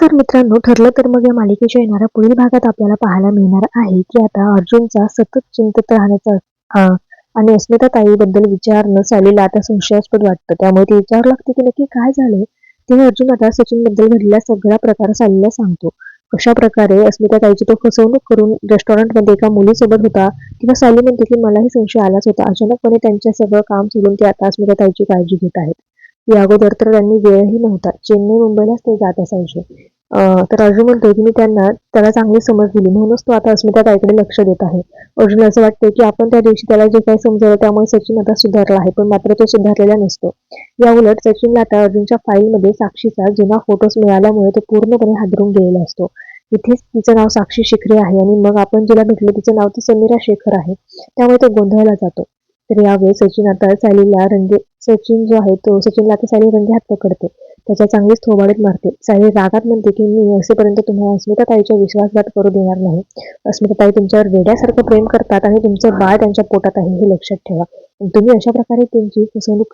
नमस्कार मित्रांनो, ठरलं तर मग या मालिकेच्या येणाऱ्या पुढील भागात आपल्याला पाहायला मिळणार आहे की आता अर्जुनचा सतत चिंतेत राहण्याचा आणि अस्मिता ताईबद्दल विचारणं सायलीला आता संशयास्पद वाटतं. त्यामुळे ती विचारू लागते की नक्की काय झालंय. तेव्हा अर्जुन आता सचिन बद्दल घडलेला सगळा प्रकार सायलीला सांगतो. कशा प्रकारे अस्मिता ताईची तो फसवणूक करून रेस्टॉरंटमध्ये एका मुलीसोबत होता. तेव्हा सायली म्हणते की मलाही संशय आलाच होता. अचानकपणे त्यांच्या सगळं काम सोडून ते आता अस्मिता ताईची काळजी घेत आहेत. या अगोदर तर त्यांनी वेळही नव्हता. चेन्नई मुंबईलाच ते जात असायचे. तर अर्जुन म्हणतो की मी त्याला चांगली समज दिली म्हणूनच तो आता अस्मिता ताईकडे लक्ष देत आहे. अर्जुन असं वाटते की आपण त्या दिवशी त्याला जे काही समजवलं त्यामुळे सचिन आता सुधारला आहे, पण मात्र तो सुधारलेला नसतो. या उलट सचिनला आता अर्जुनच्या फाईलमध्ये साक्षीचा जुना फोटोज मिळाल्यामुळे तो पूर्णपणे हादरून गेलेला असतो. इथेच तिचं नाव साक्षी शिखरे आहे आणि मग आपण जिला भेटलो तिचं नाव तर समीरा शेखर आहे. त्यामुळे तो गोंधळला जातो. तर यावेळी सचिन जो आहे तो सचिनला आता सायली रंगे हात पकडते. त्याच्या चांगलीच थोबाडीत मारते. सायली रागात म्हणते की मी असेपर्यंत तुम्हाला अस्मिता ताईच्या विश्वासघात करू देणार नाही. अस्मिता ताई तुमच्यावर वेड्यासारखं प्रेम करतात आणि तुमचं बाळ त्यांच्या पोटात आहे हे लक्षात ठेवा. तुम्ही अशा प्रकारे त्यांची फसवणूक